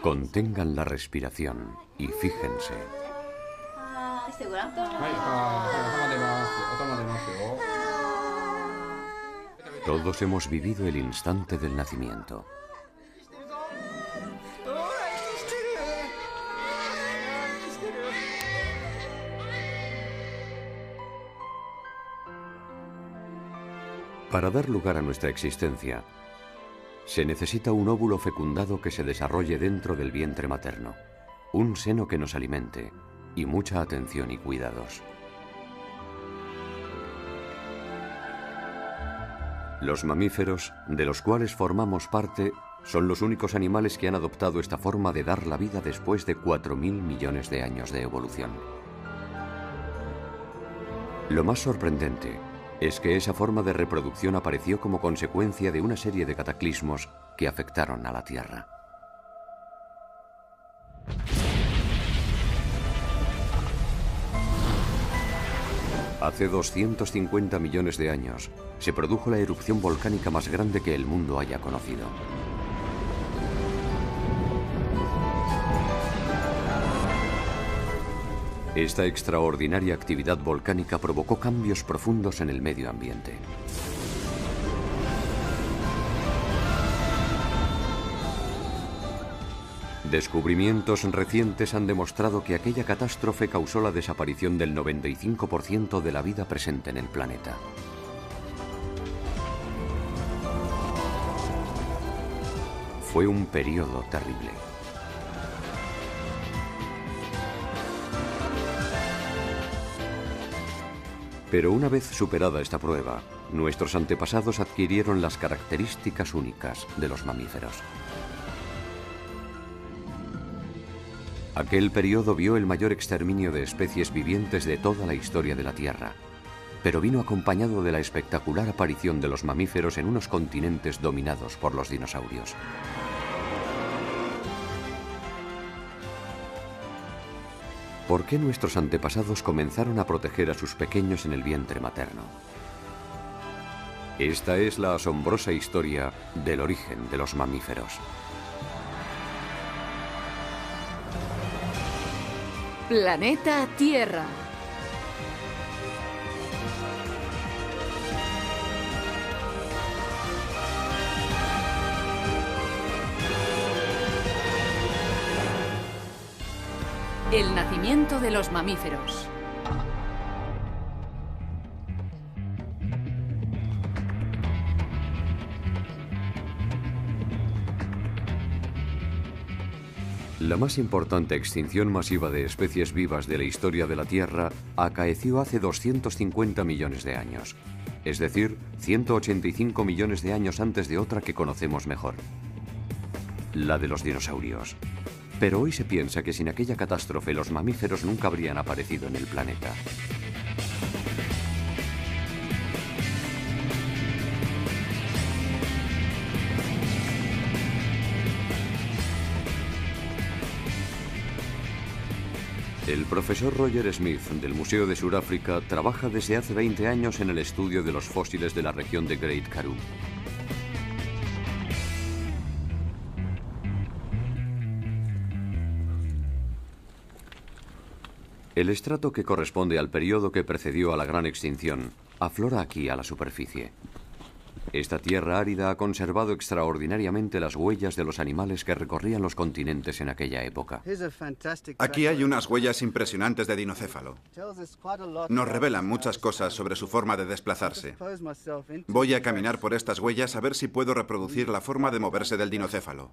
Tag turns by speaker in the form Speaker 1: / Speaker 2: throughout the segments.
Speaker 1: Contengan la respiración y fíjense. Todos hemos vivido el instante del nacimiento. Para dar lugar a nuestra existencia, se necesita un óvulo fecundado que se desarrolle dentro del vientre materno, un seno que nos alimente y mucha atención y cuidados. Los mamíferos, de los cuales formamos parte, son los únicos animales que han adoptado esta forma de dar la vida después de 4.000 millones de años de evolución. Lo más sorprendente es que esa forma de reproducción apareció como consecuencia de una serie de cataclismos que afectaron a la Tierra. Hace 250 millones de años se produjo la erupción volcánica más grande que el mundo haya conocido. Esta extraordinaria actividad volcánica provocó cambios profundos en el medio ambiente. Descubrimientos recientes han demostrado que aquella catástrofe causó la desaparición del 95% de la vida presente en el planeta. Fue un periodo terrible. Pero una vez superada esta prueba, nuestros antepasados adquirieron las características únicas de los mamíferos. Aquel periodo vio el mayor exterminio de especies vivientes de toda la historia de la Tierra, pero vino acompañado de la espectacular aparición de los mamíferos en unos continentes dominados por los dinosaurios. ¿Por qué nuestros antepasados comenzaron a proteger a sus pequeños en el vientre materno? Esta es la asombrosa historia del origen de los mamíferos.
Speaker 2: Planeta Tierra. El nacimiento de los mamíferos.
Speaker 1: La más importante extinción masiva de especies vivas de la historia de la Tierra acaeció hace 250 millones de años, es decir, 185 millones de años antes de otra que conocemos mejor, la de los dinosaurios. Pero hoy se piensa que sin aquella catástrofe los mamíferos nunca habrían aparecido en el planeta. El profesor Roger Smith del Museo de Sudáfrica trabaja desde hace 20 años en el estudio de los fósiles de la región de Great Karoo. El estrato que corresponde al periodo que precedió a la gran extinción aflora aquí a la superficie. Esta tierra árida ha conservado extraordinariamente las huellas de los animales que recorrían los continentes en aquella época.
Speaker 3: Aquí hay unas huellas impresionantes de dinocéfalo. Nos revelan muchas cosas sobre su forma de desplazarse. Voy a caminar por estas huellas a ver si puedo reproducir la forma de moverse del dinocéfalo.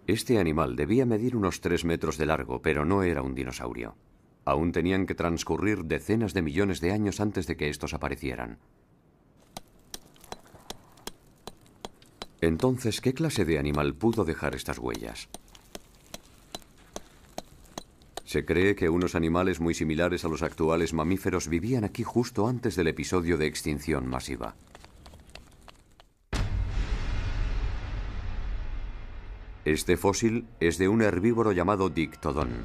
Speaker 1: Este animal debía medir unos 3 metros de largo, pero no era un dinosaurio. Aún tenían que transcurrir decenas de millones de años antes de que estos aparecieran. Entonces, ¿qué clase de animal pudo dejar estas huellas? Se cree que unos animales muy similares a los actuales mamíferos vivían aquí justo antes del episodio de extinción masiva. Este fósil es de un herbívoro llamado Dictodon.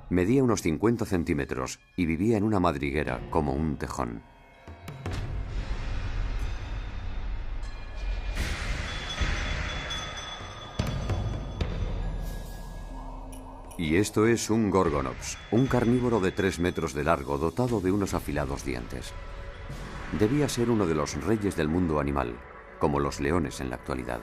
Speaker 1: Medía unos 50 centímetros y vivía en una madriguera como un tejón. Y esto es un Gorgonops, un carnívoro de 3 metros de largo dotado de unos afilados dientes. Debía ser uno de los reyes del mundo animal, como los leones en la actualidad.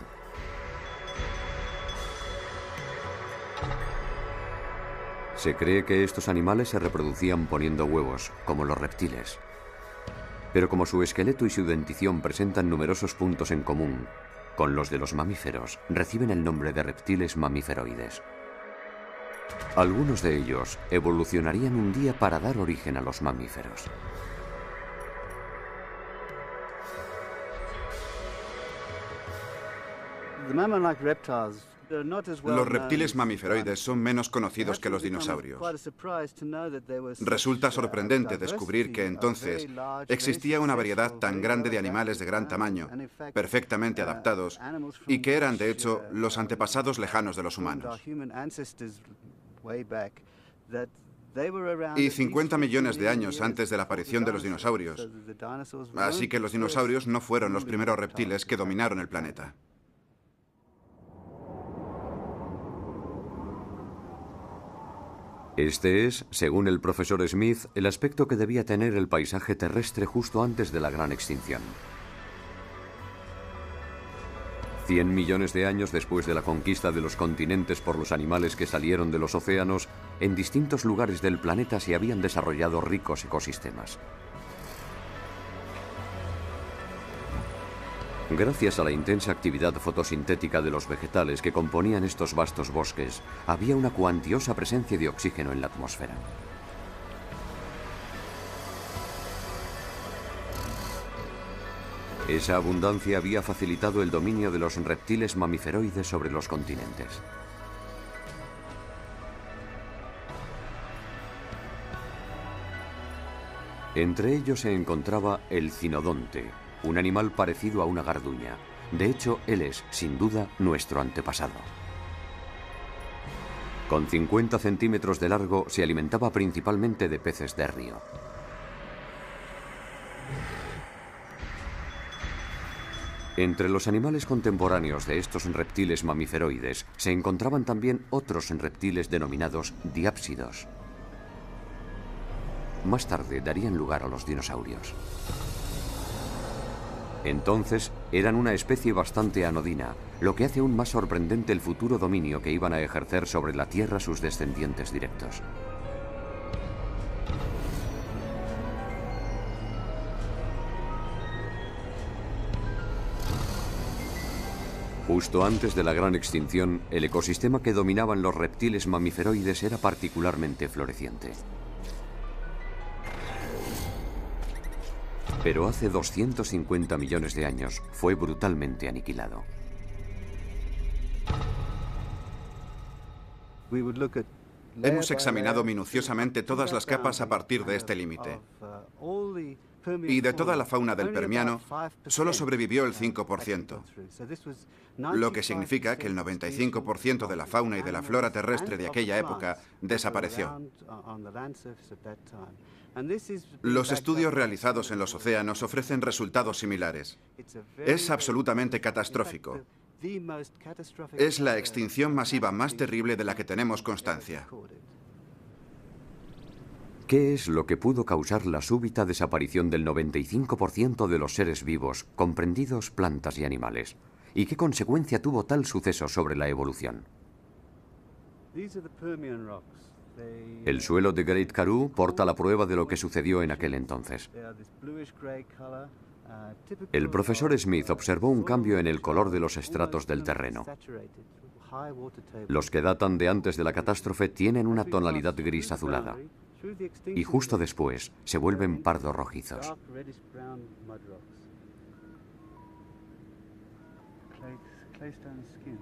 Speaker 1: Se cree que estos animales se reproducían poniendo huevos, como los reptiles. Pero como su esqueleto y su dentición presentan numerosos puntos en común con los de los mamíferos, reciben el nombre de reptiles mamiferoides. Algunos de ellos evolucionarían un día para dar origen a los mamíferos.
Speaker 3: Los reptiles mamiferoides son menos conocidos que los dinosaurios. Resulta sorprendente descubrir que entonces existía una variedad tan grande de animales de gran tamaño, perfectamente adaptados, y que eran, de hecho, los antepasados lejanos de los humanos. Y 50 millones de años antes de la aparición de los dinosaurios. Así que los dinosaurios no fueron los primeros reptiles que dominaron el planeta.
Speaker 1: Este es, según el profesor Smith, el aspecto que debía tener el paisaje terrestre justo antes de la gran extinción. 100 millones de años después de la conquista de los continentes por los animales que salieron de los océanos, en distintos lugares del planeta se habían desarrollado ricos ecosistemas. Gracias a la intensa actividad fotosintética de los vegetales que componían estos vastos bosques, había una cuantiosa presencia de oxígeno en la atmósfera. Esa abundancia había facilitado el dominio de los reptiles mamiferoides sobre los continentes. Entre ellos se encontraba el cinodonte, un animal parecido a una garduña. De hecho, él es, sin duda, nuestro antepasado. Con 50 centímetros de largo, se alimentaba principalmente de peces de río. Entre los animales contemporáneos de estos reptiles mamiferoides se encontraban también otros reptiles denominados diápsidos. Más tarde darían lugar a los dinosaurios. Entonces eran una especie bastante anodina, lo que hace aún más sorprendente el futuro dominio que iban a ejercer sobre la Tierra sus descendientes directos. Justo antes de la gran extinción, el ecosistema que dominaban los reptiles mamiferoides era particularmente floreciente. Pero hace 250 millones de años fue brutalmente aniquilado.
Speaker 3: Hemos examinado minuciosamente todas las capas a partir de este límite. Y de toda la fauna del Permiano, solo sobrevivió el 5%, lo que significa que el 95% de la fauna y de la flora terrestre de aquella época desapareció. Los estudios realizados en los océanos ofrecen resultados similares. Es absolutamente catastrófico. Es la extinción masiva más terrible de la que tenemos constancia.
Speaker 1: ¿Qué es lo que pudo causar la súbita desaparición del 95% de los seres vivos, comprendidos plantas y animales? ¿Y qué consecuencia tuvo tal suceso sobre la evolución? El suelo de Great Karoo porta la prueba de lo que sucedió en aquel entonces. El profesor Smith observó un cambio en el color de los estratos del terreno. Los que datan de antes de la catástrofe tienen una tonalidad gris azulada. Y justo después se vuelven pardo rojizos.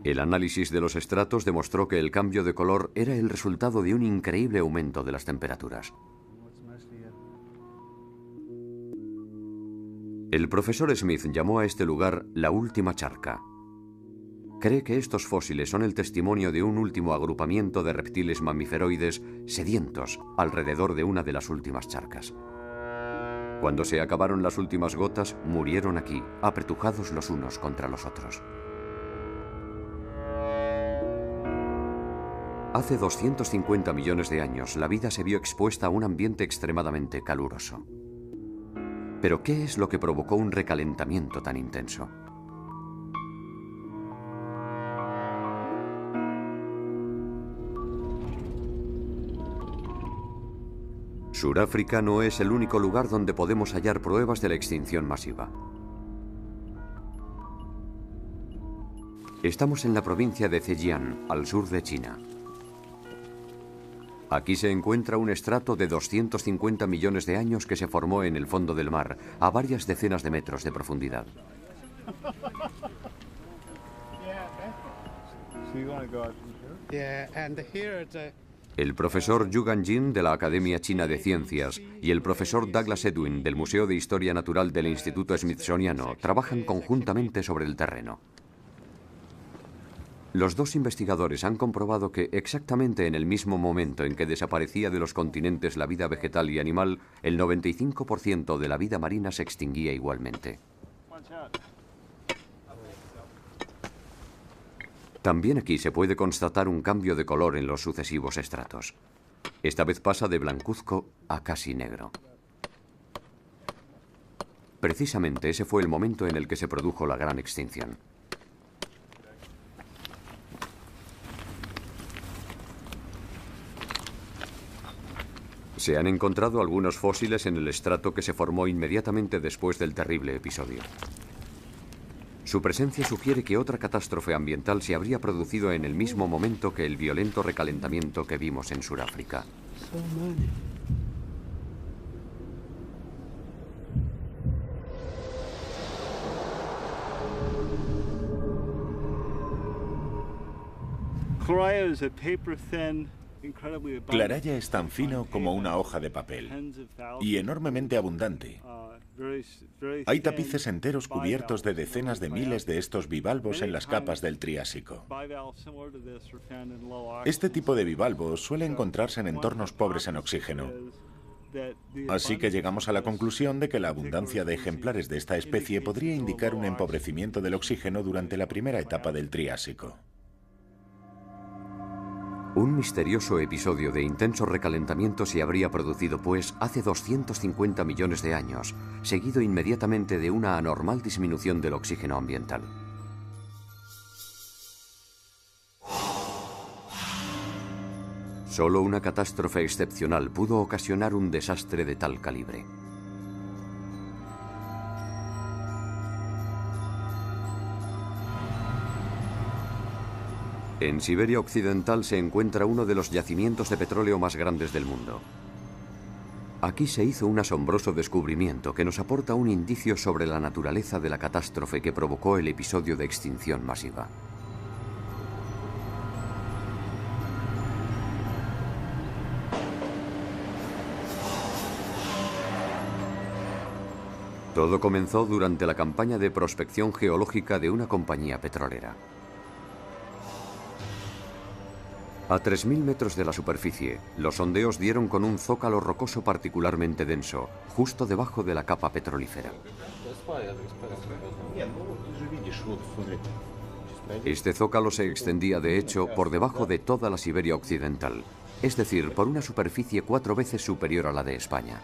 Speaker 1: El análisis de los estratos demostró que el cambio de color era el resultado de un increíble aumento de las temperaturas. El profesor Smith llamó a este lugar la última charca. Cree que estos fósiles son el testimonio de un último agrupamiento de reptiles mamiferoides sedientos alrededor de una de las últimas charcas. Cuando se acabaron las últimas gotas, murieron aquí, apretujados los unos contra los otros. Hace 250 millones de años, la vida se vio expuesta a un ambiente extremadamente caluroso. Pero, ¿qué es lo que provocó un recalentamiento tan intenso? Suráfrica no es el único lugar donde podemos hallar pruebas de la extinción masiva. Estamos en la provincia de Zhejiang, al sur de China. Aquí se encuentra un estrato de 250 millones de años que se formó en el fondo del mar, a varias decenas de metros de profundidad. El profesor Yu Ganjin de la Academia China de Ciencias y el profesor Douglas Edwin del Museo de Historia Natural del Instituto Smithsoniano trabajan conjuntamente sobre el terreno. Los dos investigadores han comprobado que exactamente en el mismo momento en que desaparecía de los continentes la vida vegetal y animal, el 95% de la vida marina se extinguía igualmente. También aquí se puede constatar un cambio de color en los sucesivos estratos. Esta vez pasa de blancuzco a casi negro. Precisamente ese fue el momento en el que se produjo la gran extinción. Se han encontrado algunos fósiles en el estrato que se formó inmediatamente después del terrible episodio. Su presencia sugiere que otra catástrofe ambiental se habría producido en el mismo momento que el violento recalentamiento que vimos en Suráfrica.
Speaker 4: Claraya es tan fino como una hoja de papel y enormemente abundante. Hay tapices enteros cubiertos de decenas de miles de estos bivalvos en las capas del Triásico. Este tipo de bivalvos suele encontrarse en entornos pobres en oxígeno. Así que llegamos a la conclusión de que la abundancia de ejemplares de esta especie podría indicar un empobrecimiento del oxígeno durante la primera etapa del Triásico.
Speaker 1: Un misterioso episodio de intenso recalentamiento se habría producido, pues, hace 250 millones de años, seguido inmediatamente de una anormal disminución del oxígeno ambiental. Solo una catástrofe excepcional pudo ocasionar un desastre de tal calibre. En Siberia Occidental se encuentra uno de los yacimientos de petróleo más grandes del mundo. Aquí se hizo un asombroso descubrimiento que nos aporta un indicio sobre la naturaleza de la catástrofe que provocó el episodio de extinción masiva. Todo comenzó durante la campaña de prospección geológica de una compañía petrolera. A 3.000 metros de la superficie, los sondeos dieron con un zócalo rocoso particularmente denso, justo debajo de la capa petrolífera. Este zócalo se extendía, de hecho, por debajo de toda la Siberia Occidental, es decir, por una superficie 4 veces superior a la de España.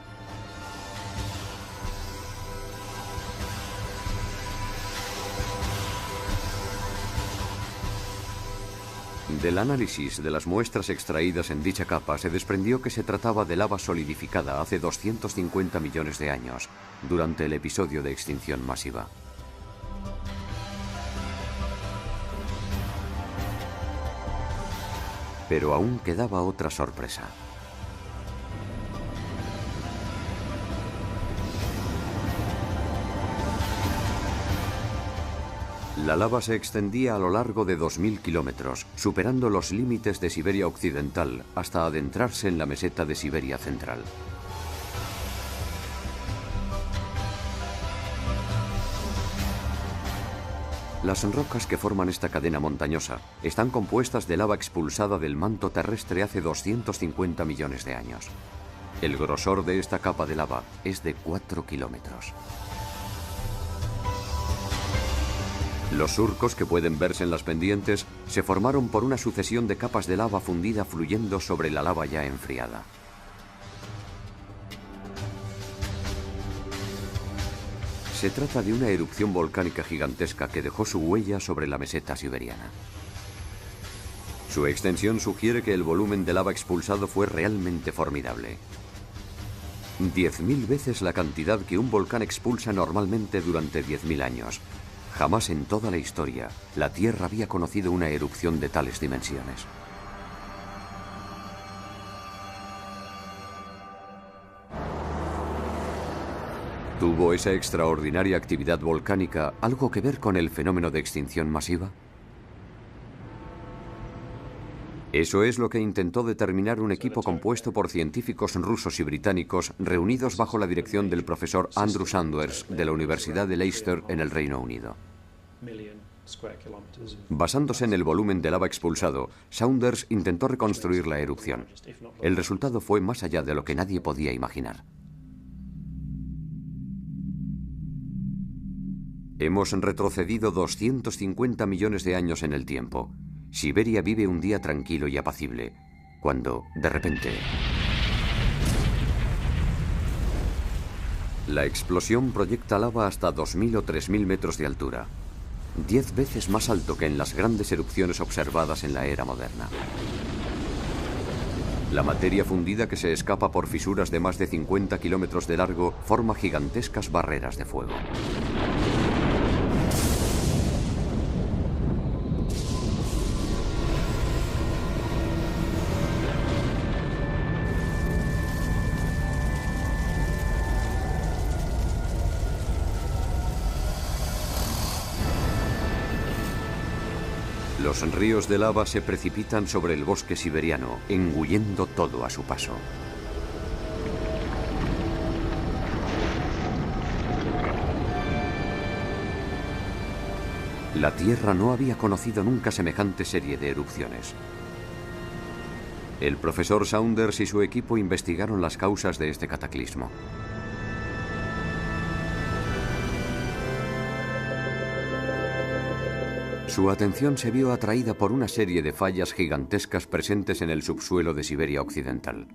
Speaker 1: Del análisis de las muestras extraídas en dicha capa se desprendió que se trataba de lava solidificada hace 250 millones de años, durante el episodio de extinción masiva. Pero aún quedaba otra sorpresa. La lava se extendía a lo largo de 2.000 kilómetros, superando los límites de Siberia Occidental hasta adentrarse en la meseta de Siberia Central. Las rocas que forman esta cadena montañosa están compuestas de lava expulsada del manto terrestre hace 250 millones de años. El grosor de esta capa de lava es de 4 kilómetros. Los surcos que pueden verse en las pendientes se formaron por una sucesión de capas de lava fundida fluyendo sobre la lava ya enfriada. Se trata de una erupción volcánica gigantesca que dejó su huella sobre la meseta siberiana. Su extensión sugiere que el volumen de lava expulsado fue realmente formidable. 10.000 veces la cantidad que un volcán expulsa normalmente durante 10.000 años. Jamás en toda la historia la Tierra había conocido una erupción de tales dimensiones. ¿Tuvo esa extraordinaria actividad volcánica algo que ver con el fenómeno de extinción masiva? Eso es lo que intentó determinar un equipo compuesto por científicos rusos y británicos reunidos bajo la dirección del profesor Andrew Saunders de la Universidad de Leicester en el Reino Unido. Basándose en el volumen de lava expulsado, Saunders intentó reconstruir la erupción. El resultado fue más allá de lo que nadie podía imaginar. Hemos retrocedido 250 millones de años en el tiempo. Siberia vive un día tranquilo y apacible, cuando, de repente, la explosión proyecta lava hasta 2.000 o 3.000 metros de altura, 10 veces más alto que en las grandes erupciones observadas en la era moderna. La materia fundida que se escapa por fisuras de más de 50 kilómetros de largo forma gigantescas barreras de fuego. Los ríos de lava se precipitan sobre el bosque siberiano, engullendo todo a su paso. La Tierra no había conocido nunca semejante serie de erupciones. El profesor Saunders y su equipo investigaron las causas de este cataclismo. Su atención se vio atraída por una serie de fallas gigantescas presentes en el subsuelo de Siberia Occidental.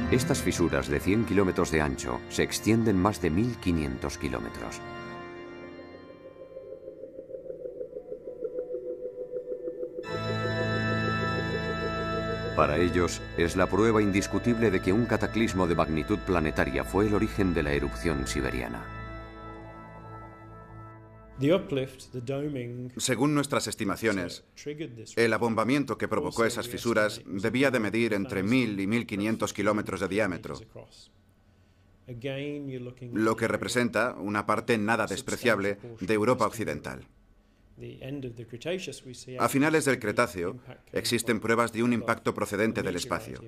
Speaker 1: Estas fisuras de 100 kilómetros de ancho se extienden más de 1.500 kilómetros. Para ellos, es la prueba indiscutible de que un cataclismo de magnitud planetaria fue el origen de la erupción siberiana.
Speaker 3: Según nuestras estimaciones, el abombamiento que provocó esas fisuras debía de medir entre 1.000 y 1.500 kilómetros de diámetro, lo que representa una parte nada despreciable de Europa Occidental. A finales del Cretáceo, existen pruebas de un impacto procedente del espacio,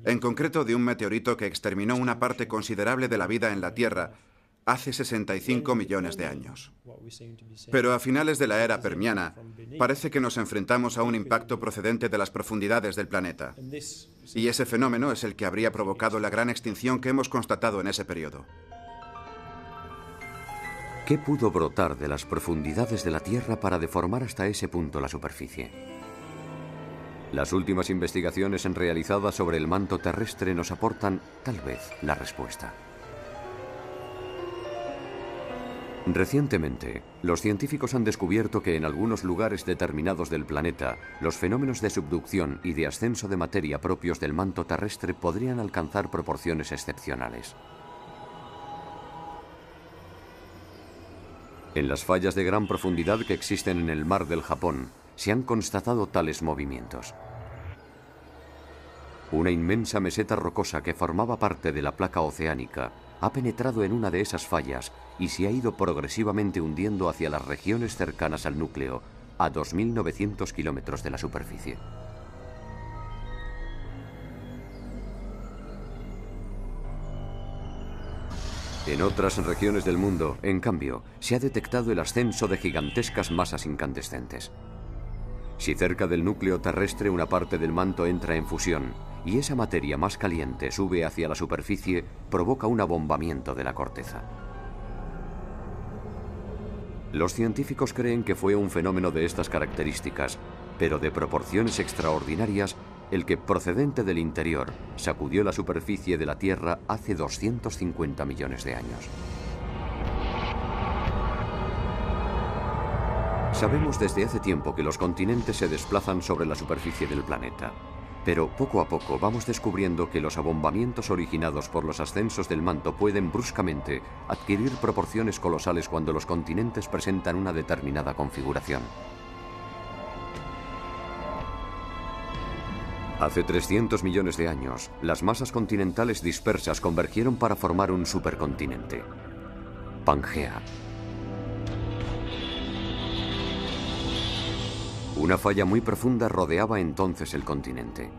Speaker 3: en concreto de un meteorito que exterminó una parte considerable de la vida en la Tierra hace 65 millones de años. Pero a finales de la era permiana, parece que nos enfrentamos a un impacto procedente de las profundidades del planeta. Y ese fenómeno es el que habría provocado la gran extinción que hemos constatado en ese periodo.
Speaker 1: ¿Qué pudo brotar de las profundidades de la Tierra para deformar hasta ese punto la superficie? Las últimas investigaciones realizadas sobre el manto terrestre nos aportan, tal vez, la respuesta. Recientemente, los científicos han descubierto que en algunos lugares determinados del planeta, los fenómenos de subducción y de ascenso de materia propios del manto terrestre podrían alcanzar proporciones excepcionales. En las fallas de gran profundidad que existen en el mar del Japón, se han constatado tales movimientos. Una inmensa meseta rocosa que formaba parte de la placa oceánica ha penetrado en una de esas fallas y se ha ido progresivamente hundiendo hacia las regiones cercanas al núcleo, a 2.900 kilómetros de la superficie. En otras regiones del mundo, en cambio, se ha detectado el ascenso de gigantescas masas incandescentes. Si cerca del núcleo terrestre una parte del manto entra en fusión y esa materia más caliente sube hacia la superficie, provoca un abombamiento de la corteza. Los científicos creen que fue un fenómeno de estas características, pero de proporciones extraordinarias, el que, procedente del interior, sacudió la superficie de la Tierra hace 250 millones de años. Sabemos desde hace tiempo que los continentes se desplazan sobre la superficie del planeta, pero poco a poco vamos descubriendo que los abombamientos originados por los ascensos del manto pueden bruscamente adquirir proporciones colosales cuando los continentes presentan una determinada configuración. Hace 300 millones de años, las masas continentales dispersas convergieron para formar un supercontinente, Pangea. Una falla muy profunda rodeaba entonces el continente.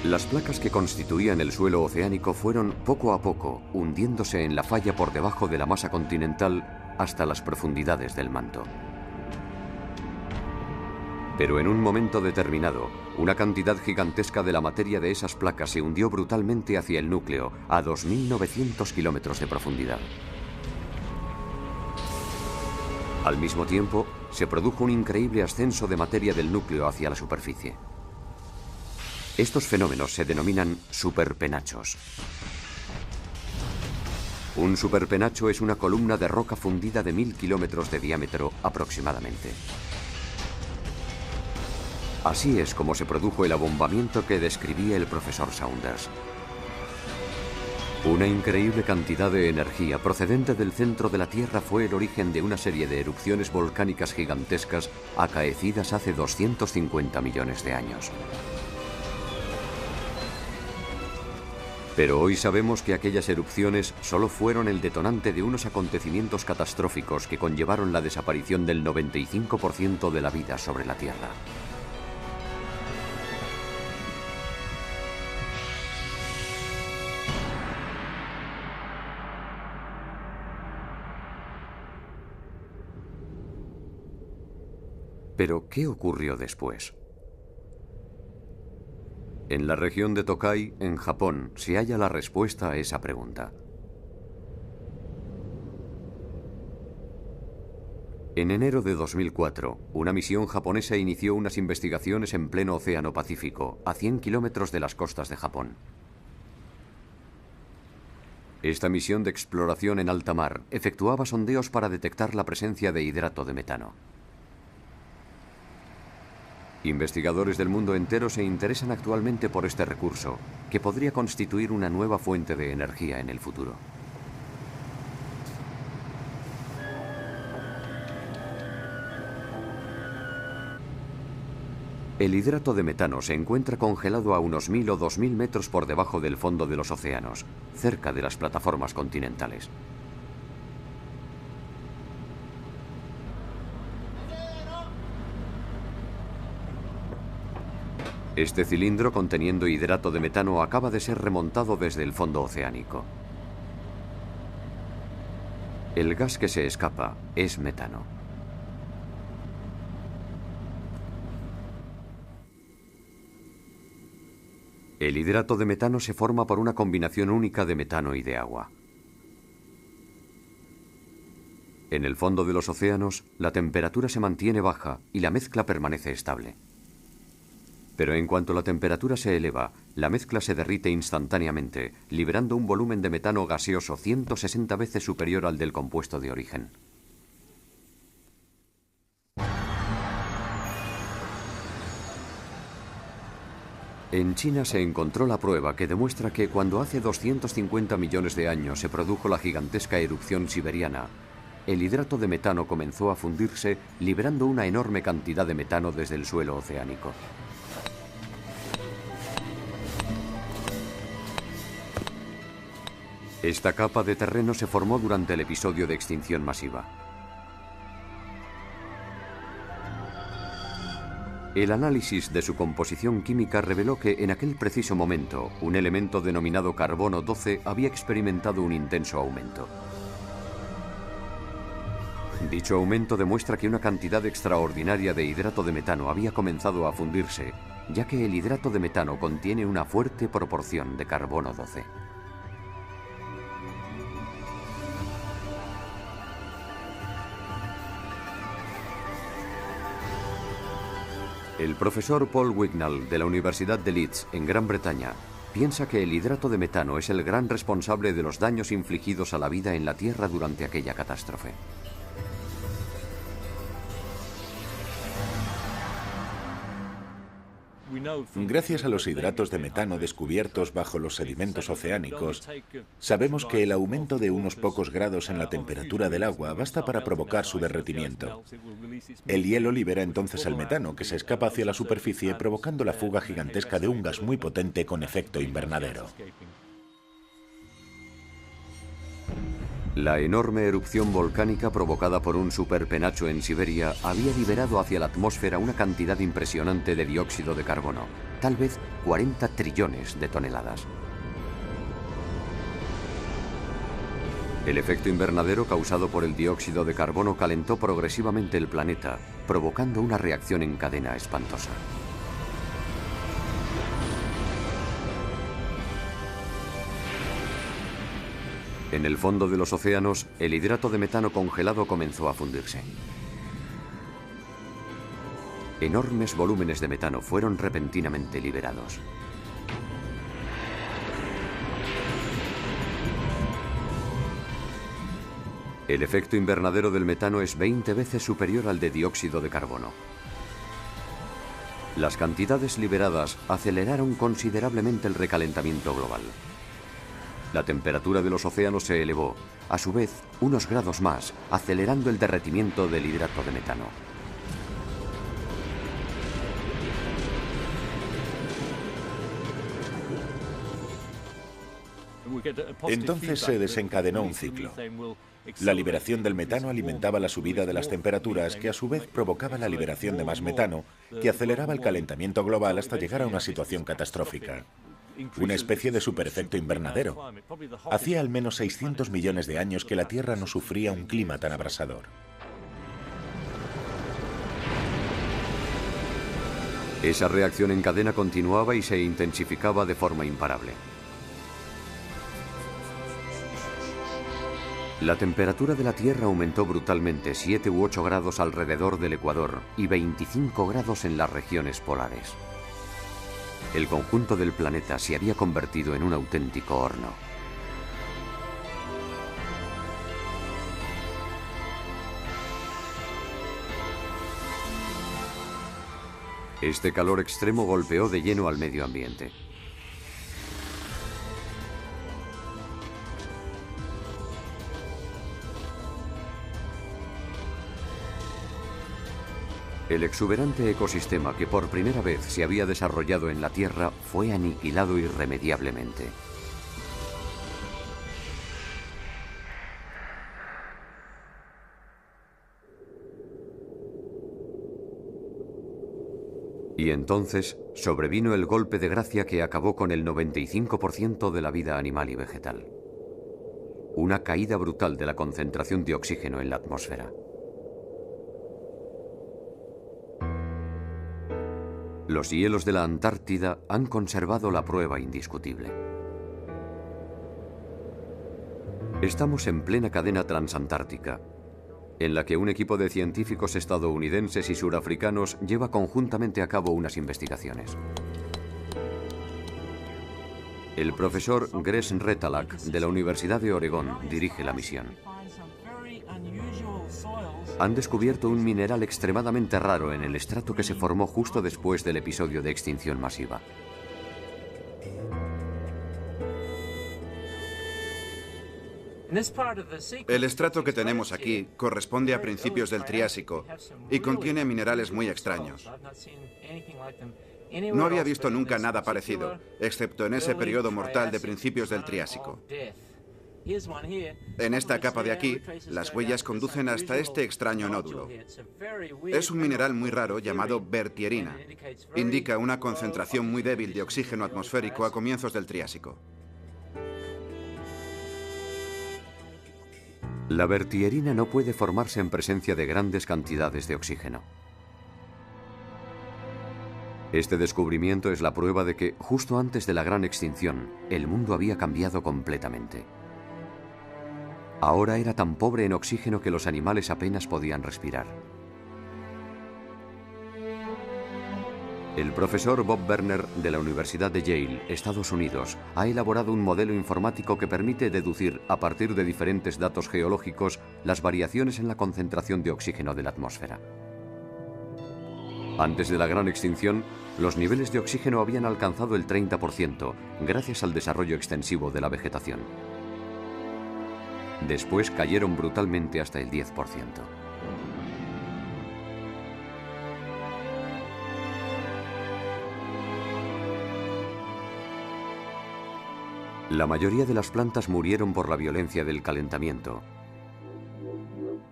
Speaker 1: Las placas que constituían el suelo oceánico fueron poco a poco hundiéndose en la falla por debajo de la masa continental hasta las profundidades del manto. Pero en un momento determinado, una cantidad gigantesca de la materia de esas placas se hundió brutalmente hacia el núcleo a 2.900 kilómetros de profundidad. Al mismo tiempo, se produjo un increíble ascenso de materia del núcleo hacia la superficie. Estos fenómenos se denominan superpenachos. Un superpenacho es una columna de roca fundida de 1000 kilómetros de diámetro aproximadamente. Así es como se produjo el abombamiento que describía el profesor Saunders. Una increíble cantidad de energía procedente del centro de la Tierra fue el origen de una serie de erupciones volcánicas gigantescas acaecidas hace 250 millones de años. Pero hoy sabemos que aquellas erupciones solo fueron el detonante de unos acontecimientos catastróficos que conllevaron la desaparición del 95% de la vida sobre la Tierra. Pero, ¿qué ocurrió después? En la región de Tokai, en Japón, se halla la respuesta a esa pregunta. En enero de 2004, una misión japonesa inició unas investigaciones en pleno Océano Pacífico, a 100 kilómetros de las costas de Japón. Esta misión de exploración en alta mar efectuaba sondeos para detectar la presencia de hidrato de metano. Investigadores del mundo entero se interesan actualmente por este recurso, que podría constituir una nueva fuente de energía en el futuro. El hidrato de metano se encuentra congelado a unos 1000 o 2000 metros por debajo del fondo de los océanos, cerca de las plataformas continentales. Este cilindro conteniendo hidrato de metano acaba de ser remontado desde el fondo oceánico. El gas que se escapa es metano. El hidrato de metano se forma por una combinación única de metano y de agua. En el fondo de los océanos, la temperatura se mantiene baja y la mezcla permanece estable. Pero en cuanto la temperatura se eleva, la mezcla se derrite instantáneamente, liberando un volumen de metano gaseoso 160 veces superior al del compuesto de origen. En China se encontró la prueba que demuestra que cuando hace 250 millones de años se produjo la gigantesca erupción siberiana, el hidrato de metano comenzó a fundirse, liberando una enorme cantidad de metano desde el suelo oceánico. Esta capa de terreno se formó durante el episodio de extinción masiva. El análisis de su composición química reveló que en aquel preciso momento un elemento denominado carbono 12 había experimentado un intenso aumento. Dicho aumento demuestra que una cantidad extraordinaria de hidrato de metano había comenzado a fundirse, ya que el hidrato de metano contiene una fuerte proporción de carbono 12. El profesor Paul Wignall, de la Universidad de Leeds, en Gran Bretaña, piensa que el hidrato de metano es el gran responsable de los daños infligidos a la vida en la Tierra durante aquella catástrofe.
Speaker 4: Gracias a los hidratos de metano descubiertos bajo los sedimentos oceánicos, sabemos que el aumento de unos pocos grados en la temperatura del agua basta para provocar su derretimiento. El hielo libera entonces el metano, que se escapa hacia la superficie, provocando la fuga gigantesca de un gas muy potente con efecto invernadero.
Speaker 1: La enorme erupción volcánica provocada por un superpenacho en Siberia había liberado hacia la atmósfera una cantidad impresionante de dióxido de carbono, tal vez 40 trillones de toneladas. El efecto invernadero causado por el dióxido de carbono calentó progresivamente el planeta, provocando una reacción en cadena espantosa. En el fondo de los océanos, el hidrato de metano congelado comenzó a fundirse. Enormes volúmenes de metano fueron repentinamente liberados. El efecto invernadero del metano es 20 veces superior al de dióxido de carbono. Las cantidades liberadas aceleraron considerablemente el recalentamiento global. La temperatura de los océanos se elevó, a su vez, unos grados más, acelerando el derretimiento del hidrato de metano.
Speaker 4: Entonces se desencadenó un ciclo. La liberación del metano alimentaba la subida de las temperaturas, que a su vez provocaba la liberación de más metano, que aceleraba el calentamiento global hasta llegar a una situación catastrófica. Una especie de superefecto invernadero. Hacía al menos 600 millones de años que la Tierra no sufría un clima tan abrasador.
Speaker 1: Esa reacción en cadena continuaba y se intensificaba de forma imparable. La temperatura de la Tierra aumentó brutalmente 7 u 8 grados alrededor del Ecuador y 25 grados en las regiones polares. El conjunto del planeta se había convertido en un auténtico horno. Este calor extremo golpeó de lleno al medio ambiente. El exuberante ecosistema que por primera vez se había desarrollado en la Tierra fue aniquilado irremediablemente. Y entonces sobrevino el golpe de gracia que acabó con el 95% de la vida animal y vegetal. Una caída brutal de la concentración de oxígeno en la atmósfera. Los hielos de la Antártida han conservado la prueba indiscutible. Estamos en plena cadena transantártica, en la que un equipo de científicos estadounidenses y surafricanos lleva conjuntamente a cabo unas investigaciones. El profesor Gres Retalak, de la Universidad de Oregón, dirige la misión. Han descubierto un mineral extremadamente raro en el estrato que se formó justo después del episodio de extinción masiva.
Speaker 3: El estrato que tenemos aquí corresponde a principios del Triásico y contiene minerales muy extraños. No había visto nunca nada parecido, excepto en ese periodo mortal de principios del Triásico. En esta capa de aquí, las huellas conducen hasta este extraño nódulo. Es un mineral muy raro llamado bertierina. Indica una concentración muy débil de oxígeno atmosférico a comienzos del Triásico.
Speaker 1: La bertierina no puede formarse en presencia de grandes cantidades de oxígeno. Este descubrimiento es la prueba de que, justo antes de la gran extinción, el mundo había cambiado completamente. Ahora era tan pobre en oxígeno que los animales apenas podían respirar. El profesor Bob Werner de la Universidad de Yale, Estados Unidos, ha elaborado un modelo informático que permite deducir, a partir de diferentes datos geológicos, las variaciones en la concentración de oxígeno de la atmósfera. Antes de la gran extinción, los niveles de oxígeno habían alcanzado el 30%, gracias al desarrollo extensivo de la vegetación. Después cayeron brutalmente hasta el 10%. La mayoría de las plantas murieron por la violencia del calentamiento,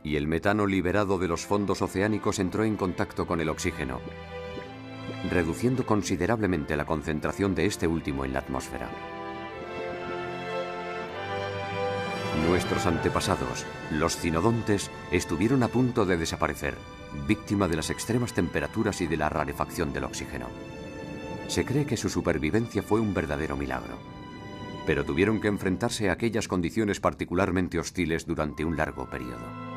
Speaker 1: y el metano liberado de los fondos oceánicos entró en contacto con el oxígeno, reduciendo considerablemente la concentración de este último en la atmósfera. Nuestros antepasados, los cinodontes, estuvieron a punto de desaparecer, víctima de las extremas temperaturas y de la rarefacción del oxígeno. Se cree que su supervivencia fue un verdadero milagro, pero tuvieron que enfrentarse a aquellas condiciones particularmente hostiles durante un largo periodo.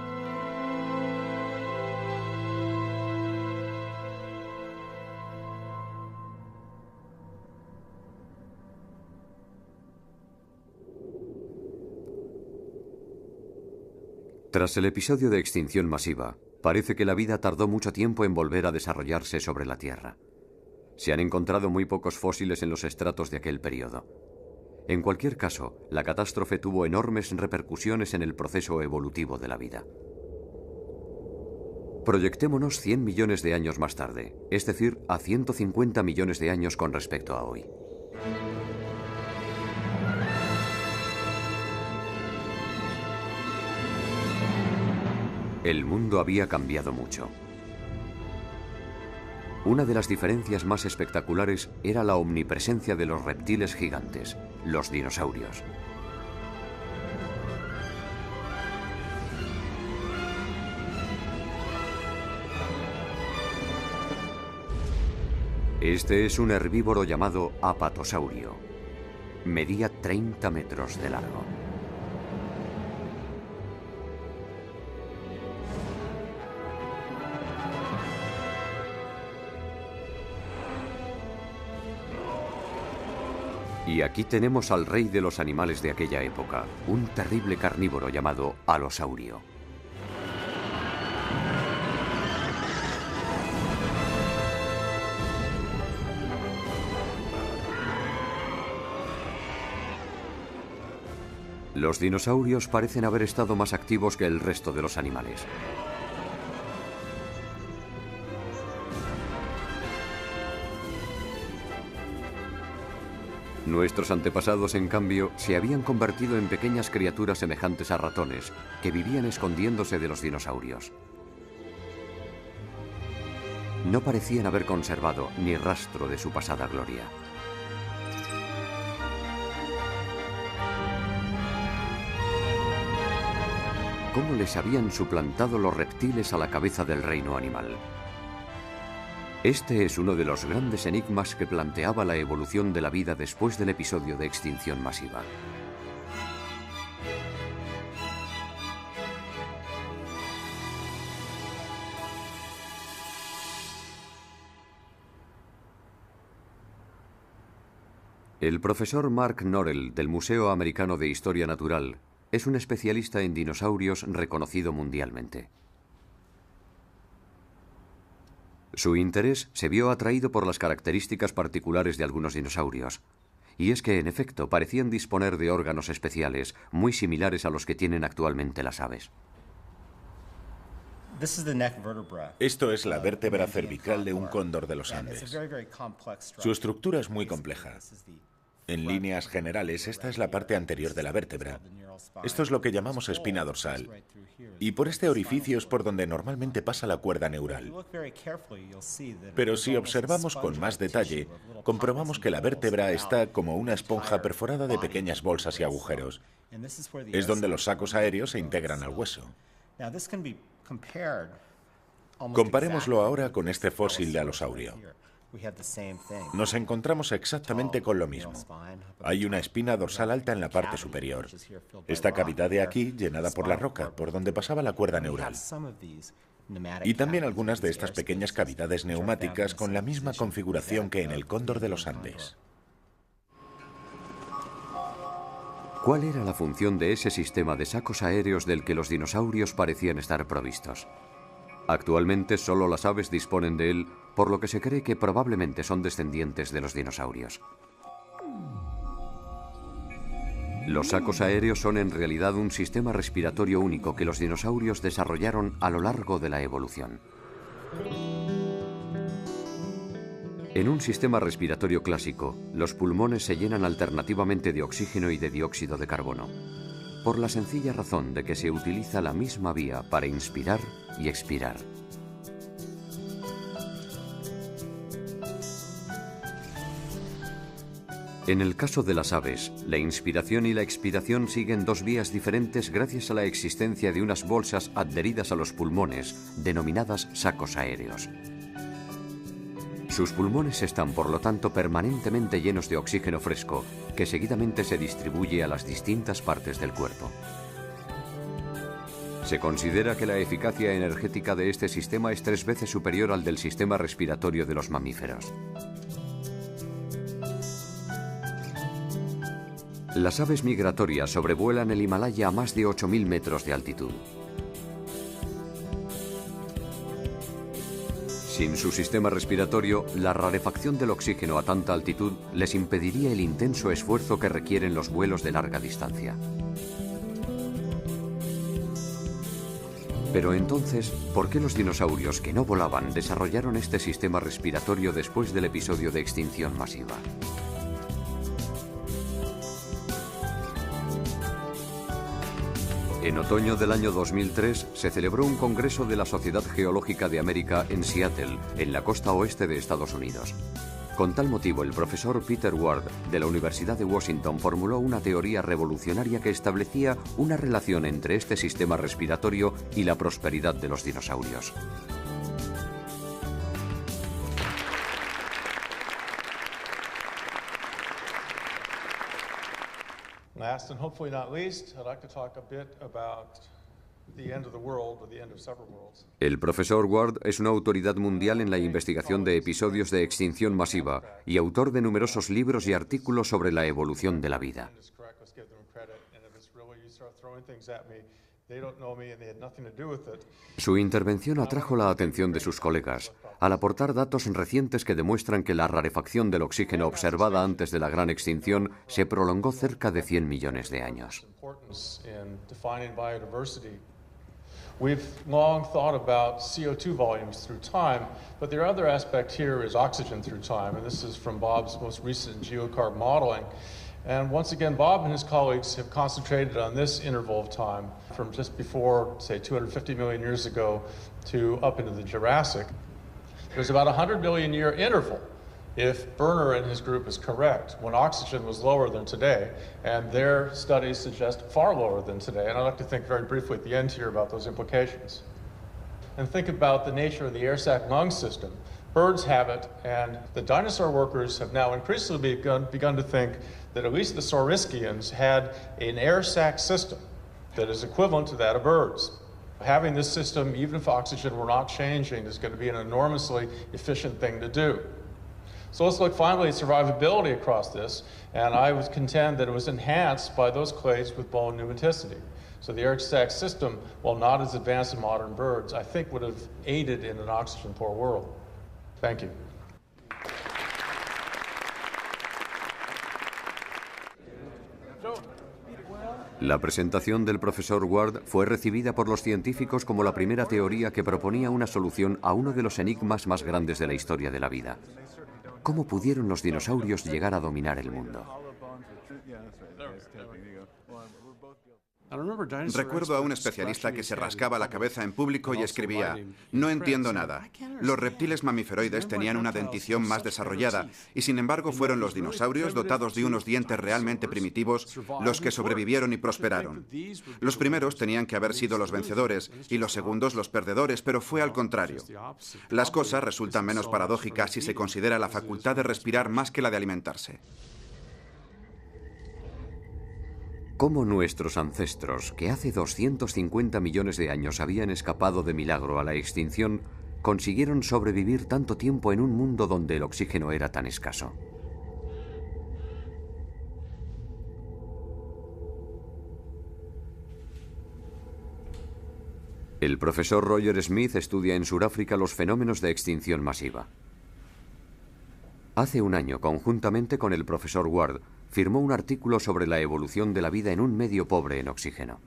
Speaker 1: Tras el episodio de extinción masiva, parece que la vida tardó mucho tiempo en volver a desarrollarse sobre la Tierra. Se han encontrado muy pocos fósiles en los estratos de aquel periodo. En cualquier caso, la catástrofe tuvo enormes repercusiones en el proceso evolutivo de la vida. Proyectémonos 100 millones de años más tarde, es decir, a 150 millones de años con respecto a hoy. El mundo había cambiado mucho. Una de las diferencias más espectaculares era la omnipresencia de los reptiles gigantes, los dinosaurios. Este es un herbívoro llamado apatosaurio. Medía 30 metros de largo. Y aquí tenemos al rey de los animales de aquella época, un terrible carnívoro llamado alosaurio. Los dinosaurios parecen haber estado más activos que el resto de los animales. Nuestros antepasados, en cambio, se habían convertido en pequeñas criaturas semejantes a ratones, que vivían escondiéndose de los dinosaurios. No parecían haber conservado ni rastro de su pasada gloria. ¿Cómo les habían suplantado los reptiles a la cabeza del reino animal? Este es uno de los grandes enigmas que planteaba la evolución de la vida después del episodio de extinción masiva. El profesor Mark Norell del Museo Americano de Historia Natural es un especialista en dinosaurios reconocido mundialmente. Su interés se vio atraído por las características particulares de algunos dinosaurios, y es que, en efecto, parecían disponer de órganos especiales muy similares a los que tienen actualmente las aves.
Speaker 4: Esto es la vértebra cervical de un cóndor de los Andes. Su estructura es muy compleja. En líneas generales, esta es la parte anterior de la vértebra. Esto es lo que llamamos espina dorsal. Y por este orificio es por donde normalmente pasa la cuerda neural. Pero si observamos con más detalle, comprobamos que la vértebra está como una esponja perforada de pequeñas bolsas y agujeros. Es donde los sacos aéreos se integran al hueso. Comparémoslo ahora con este fósil de alosaurio. Nos encontramos exactamente con lo mismo. Hay una espina dorsal alta en la parte superior. Esta cavidad de aquí, llenada por la roca, por donde pasaba la cuerda neural. Y también algunas de estas pequeñas cavidades neumáticas con la misma configuración que en el cóndor de los Andes.
Speaker 1: ¿Cuál era la función de ese sistema de sacos aéreos del que los dinosaurios parecían estar provistos? Actualmente solo las aves disponen de él, por lo que se cree que probablemente son descendientes de los dinosaurios. Los sacos aéreos son en realidad un sistema respiratorio único que los dinosaurios desarrollaron a lo largo de la evolución. En un sistema respiratorio clásico, los pulmones se llenan alternativamente de oxígeno y de dióxido de carbono, por la sencilla razón de que se utiliza la misma vía para inspirar y expirar. En el caso de las aves, la inspiración y la expiración siguen dos vías diferentes gracias a la existencia de unas bolsas adheridas a los pulmones, denominadas sacos aéreos. Sus pulmones están, por lo tanto, permanentemente llenos de oxígeno fresco, que seguidamente se distribuye a las distintas partes del cuerpo. Se considera que la eficacia energética de este sistema es 3 veces superior al del sistema respiratorio de los mamíferos. Las aves migratorias sobrevuelan el Himalaya a más de 8.000 metros de altitud. Sin su sistema respiratorio, la rarefacción del oxígeno a tanta altitud les impediría el intenso esfuerzo que requieren los vuelos de larga distancia. Pero entonces, ¿por qué los dinosaurios que no volaban desarrollaron este sistema respiratorio después del episodio de extinción masiva? En otoño del año 2003 se celebró un congreso de la Sociedad Geológica de América en Seattle, en la costa oeste de Estados Unidos. Con tal motivo, el profesor Peter Ward, de la Universidad de Washington, formuló una teoría revolucionaria que establecía una relación entre este sistema respiratorio y la prosperidad de los dinosaurios.
Speaker 5: Last and hopefully not least, I'd like to talk a bit about the end of the world or the end of several worlds.
Speaker 1: El profesor Ward es una autoridad mundial en la investigación de episodios de extinción masiva y autor de numerosos libros y artículos sobre la evolución de la vida. Su intervención atrajo la atención de sus colegas al aportar datos recientes que demuestran que la rarefacción del oxígeno observada antes de la gran extinción se prolongó cerca de 100 millones de años.
Speaker 5: We've long thought about CO2 volumes through time, but the other aspect here is oxygen through time, and this is from Bob's most recent geocarb modeling. And once again, Bob and his colleagues have concentrated on this interval of time from just before, say, 250 million years ago to up into the Jurassic. There's about a 100 million year interval, if Berner and his group is correct, when oxygen was lower than today, and their studies suggest far lower than today. And I'd like to think very briefly at the end here about those implications. And think about the nature of the air sac lung system. Birds have it, and the dinosaur workers have now increasingly begun to think that at least the Saurischians had an air sac system that is equivalent to that of birds. Having this system, even if oxygen were not changing, is going to be an enormously efficient thing to do. So let's look finally at survivability across this, and I would contend that it was enhanced by those clades with bone pneumaticity. So the air sac system, while not as advanced as modern birds, I think would have aided in an oxygen-poor world. Thank you.
Speaker 1: La presentación del profesor Ward fue recibida por los científicos como la primera teoría que proponía una solución a uno de los enigmas más grandes de la historia de la vida. ¿Cómo pudieron los dinosaurios llegar a dominar el mundo?
Speaker 3: Recuerdo a un especialista que se rascaba la cabeza en público y escribía: "No entiendo nada. Los reptiles mamiferoides tenían una dentición más desarrollada y sin embargo fueron los dinosaurios dotados de unos dientes realmente primitivos los que sobrevivieron y prosperaron. Los primeros tenían que haber sido los vencedores y los segundos los perdedores, pero fue al contrario. Las cosas resultan menos paradójicas si se considera la facultad de respirar más que la de alimentarse".
Speaker 1: cómo nuestros ancestros, que hace 250 millones de años habían escapado de milagro a la extinción, consiguieron sobrevivir tanto tiempo en un mundo donde el oxígeno era tan escaso. El profesor Roger Smith estudia en Sudáfrica los fenómenos de extinción masiva. Hace un año, conjuntamente con el profesor Ward, firmó un artículo sobre la evolución de la vida en un medio pobre en oxígeno.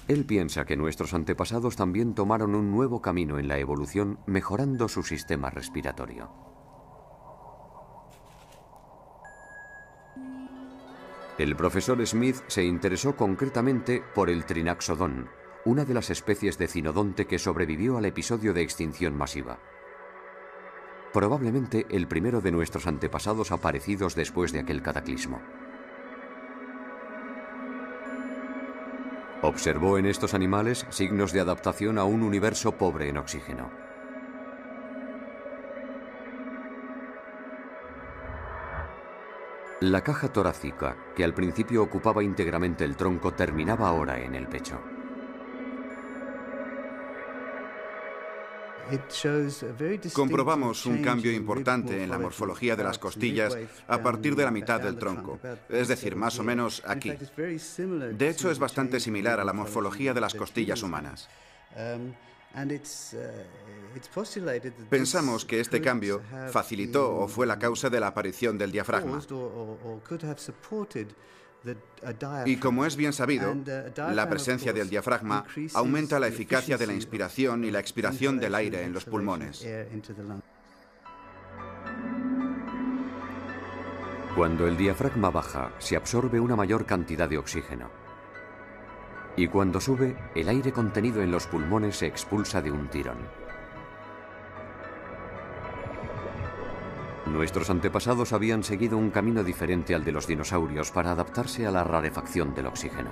Speaker 1: Él piensa que nuestros antepasados también tomaron un nuevo camino en la evolución, mejorando su sistema respiratorio. El profesor Smith se interesó concretamente por el trinaxodón, una de las especies de cinodonte que sobrevivió al episodio de extinción masiva. Probablemente el primero de nuestros antepasados aparecidos después de aquel cataclismo. Observó en estos animales signos de adaptación a un universo pobre en oxígeno. La caja torácica, que al principio ocupaba íntegramente el tronco, terminaba ahora en el pecho.
Speaker 3: Comprobamos un cambio importante en la morfología de las costillas a partir de la mitad del tronco, es decir, más o menos aquí. De hecho, es bastante similar a la morfología de las costillas humanas. Pensamos que este cambio facilitó o fue la causa de la aparición del diafragma. Y como es bien sabido, la presencia del diafragma aumenta la eficacia de la inspiración y la expiración del aire en los pulmones.
Speaker 1: Cuando el diafragma baja, se absorbe una mayor cantidad de oxígeno. Y cuando sube, el aire contenido en los pulmones se expulsa de un tirón. Nuestros antepasados habían seguido un camino diferente al de los dinosaurios para adaptarse a la rarefacción del oxígeno.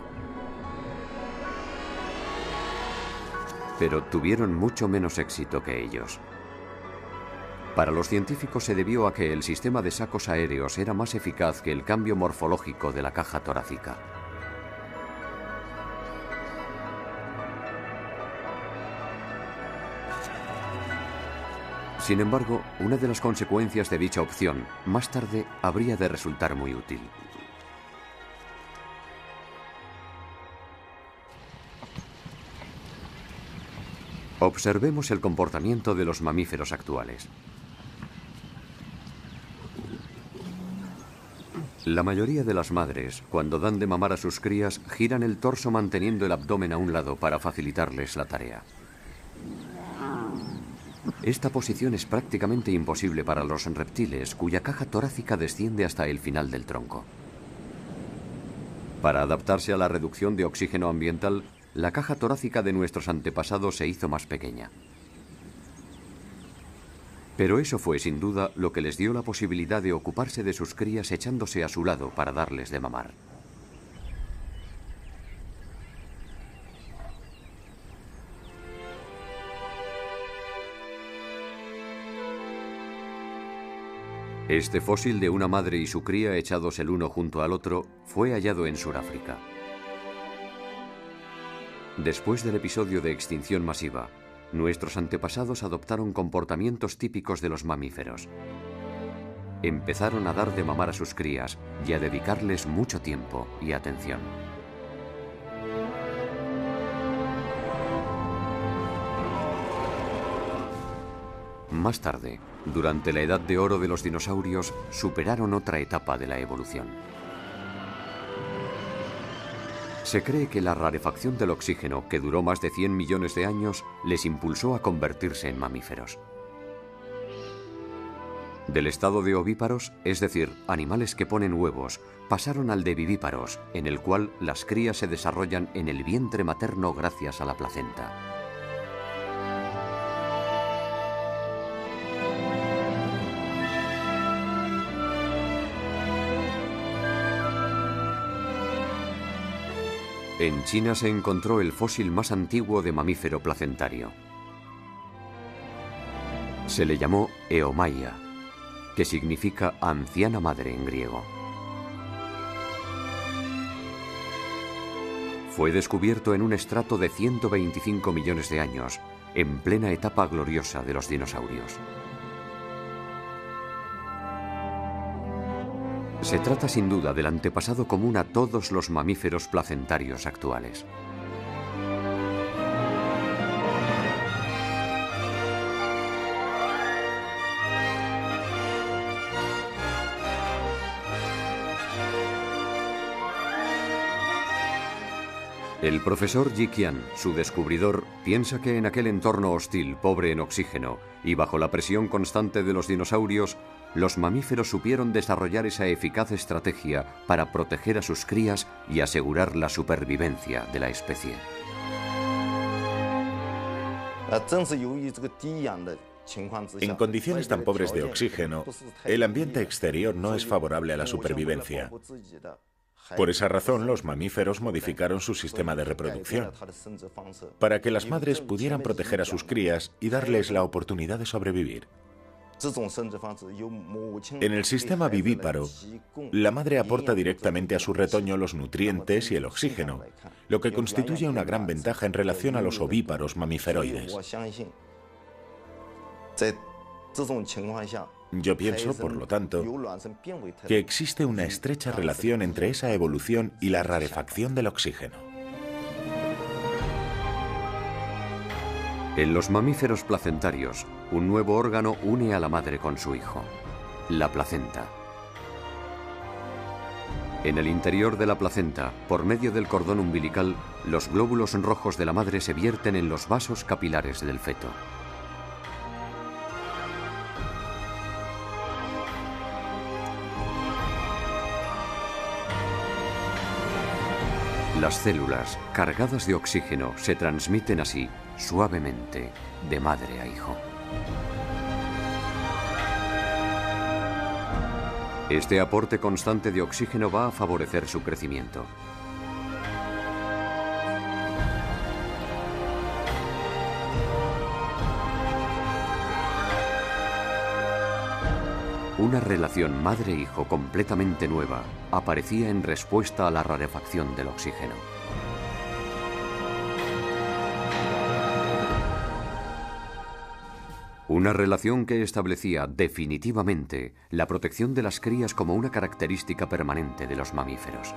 Speaker 1: Pero tuvieron mucho menos éxito que ellos. Para los científicos se debió a que el sistema de sacos aéreos era más eficaz que el cambio morfológico de la caja torácica. Sin embargo, una de las consecuencias de dicha opción, más tarde, habría de resultar muy útil. Observemos el comportamiento de los mamíferos actuales. La mayoría de las madres, cuando dan de mamar a sus crías, giran el torso manteniendo el abdomen a un lado para facilitarles la tarea. Esta posición es prácticamente imposible para los reptiles, cuya caja torácica desciende hasta el final del tronco. Para adaptarse a la reducción de oxígeno ambiental, la caja torácica de nuestros antepasados se hizo más pequeña. Pero eso fue, sin duda, lo que les dio la posibilidad de ocuparse de sus crías echándose a su lado para darles de mamar. Este fósil de una madre y su cría echados el uno junto al otro fue hallado en Sudáfrica. Después del episodio de extinción masiva, nuestros antepasados adoptaron comportamientos típicos de los mamíferos. Empezaron a dar de mamar a sus crías y a dedicarles mucho tiempo y atención. Más tarde, durante la edad de oro de los dinosaurios, superaron otra etapa de la evolución. Se cree que la rarefacción del oxígeno, que duró más de 100 millones de años, les impulsó a convertirse en mamíferos. Del estado de ovíparos, es decir, animales que ponen huevos, pasaron al de vivíparos, en el cual las crías se desarrollan en el vientre materno gracias a la placenta. En China se encontró el fósil más antiguo de mamífero placentario. Se le llamó Eomaia, que significa anciana madre en griego. Fue descubierto en un estrato de 125 millones de años, en plena etapa gloriosa de los dinosaurios. Se trata sin duda del antepasado común a todos los mamíferos placentarios actuales. El profesor Yi Qian, su descubridor, piensa que en aquel entorno hostil, pobre en oxígeno y bajo la presión constante de los dinosaurios, los mamíferos supieron desarrollar esa eficaz estrategia para proteger a sus crías y asegurar la supervivencia de la especie.
Speaker 4: En condiciones tan pobres de oxígeno, el ambiente exterior no es favorable a la supervivencia. Por esa razón, los mamíferos modificaron su sistema de reproducción, para que las madres pudieran proteger a sus crías y darles la oportunidad de sobrevivir. En el sistema vivíparo, la madre aporta directamente a su retoño los nutrientes y el oxígeno, lo que constituye una gran ventaja en relación a los ovíparos mamíferoides. Yo pienso, por lo tanto, que existe una estrecha relación entre esa evolución y la rarefacción del oxígeno.
Speaker 1: En los mamíferos placentarios, un nuevo órgano une a la madre con su hijo, la placenta. En el interior de la placenta, por medio del cordón umbilical, los glóbulos rojos de la madre se vierten en los vasos capilares del feto. Las células, cargadas de oxígeno, se transmiten así, suavemente, de madre a hijo. Este aporte constante de oxígeno va a favorecer su crecimiento. Una relación madre-hijo completamente nueva aparecía en respuesta a la rarefacción del oxígeno. Una relación que establecía definitivamente la protección de las crías como una característica permanente de los mamíferos.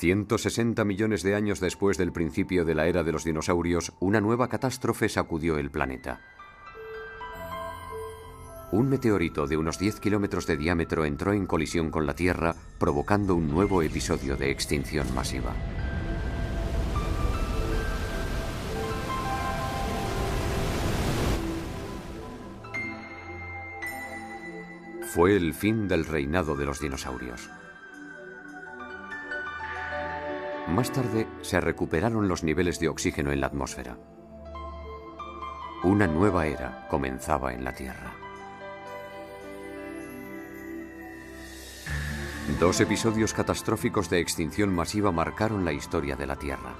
Speaker 1: $160 millones de años después del principio de la era de los dinosaurios, una nueva catástrofe sacudió el planeta. Un meteorito de unos 10 kilómetros de diámetro entró en colisión con la Tierra, provocando un nuevo episodio de extinción masiva. Fue el fin del reinado de los dinosaurios. Más tarde se recuperaron los niveles de oxígeno en la atmósfera. Una nueva era comenzaba en la Tierra. Dos episodios catastróficos de extinción masiva marcaron la historia de la Tierra.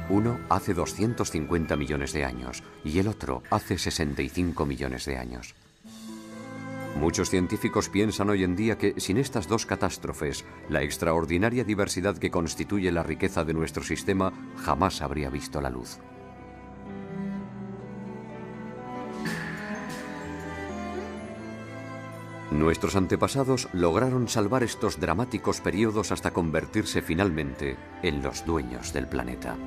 Speaker 1: Uno hace 250 millones de años y el otro hace 65 millones de años. Muchos científicos piensan hoy en día que sin estas dos catástrofes, la extraordinaria diversidad que constituye la riqueza de nuestro sistema jamás habría visto la luz. Nuestros antepasados lograron salvar estos dramáticos periodos hasta convertirse finalmente en los dueños del planeta.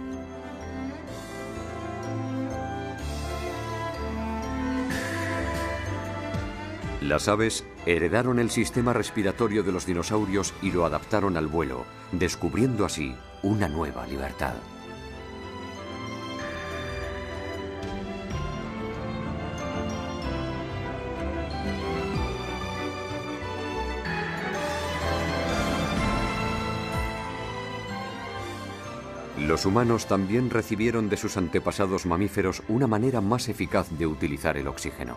Speaker 1: Las aves heredaron el sistema respiratorio de los dinosaurios y lo adaptaron al vuelo, descubriendo así una nueva libertad. Los humanos también recibieron de sus antepasados mamíferos una manera más eficaz de utilizar el oxígeno.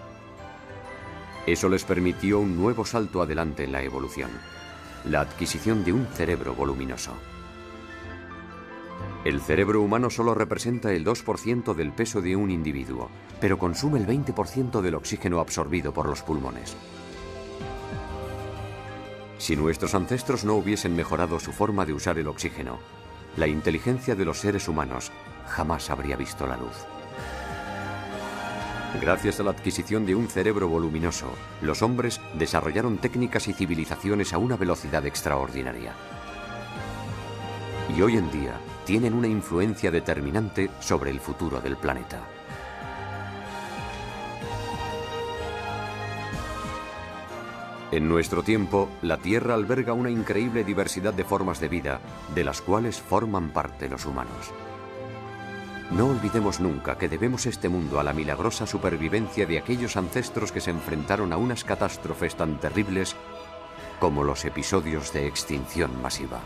Speaker 1: Eso les permitió un nuevo salto adelante en la evolución, la adquisición de un cerebro voluminoso. El cerebro humano solo representa el 2% del peso de un individuo, pero consume el 20% del oxígeno absorbido por los pulmones. Si nuestros ancestros no hubiesen mejorado su forma de usar el oxígeno, la inteligencia de los seres humanos jamás habría visto la luz. Gracias a la adquisición de un cerebro voluminoso, los hombres desarrollaron técnicas y civilizaciones a una velocidad extraordinaria. Y hoy en día tienen una influencia determinante sobre el futuro del planeta. En nuestro tiempo, la Tierra alberga una increíble diversidad de formas de vida, de las cuales forman parte los humanos. No olvidemos nunca que debemos este mundo a la milagrosa supervivencia de aquellos ancestros que se enfrentaron a unas catástrofes tan terribles como los episodios de extinción masiva.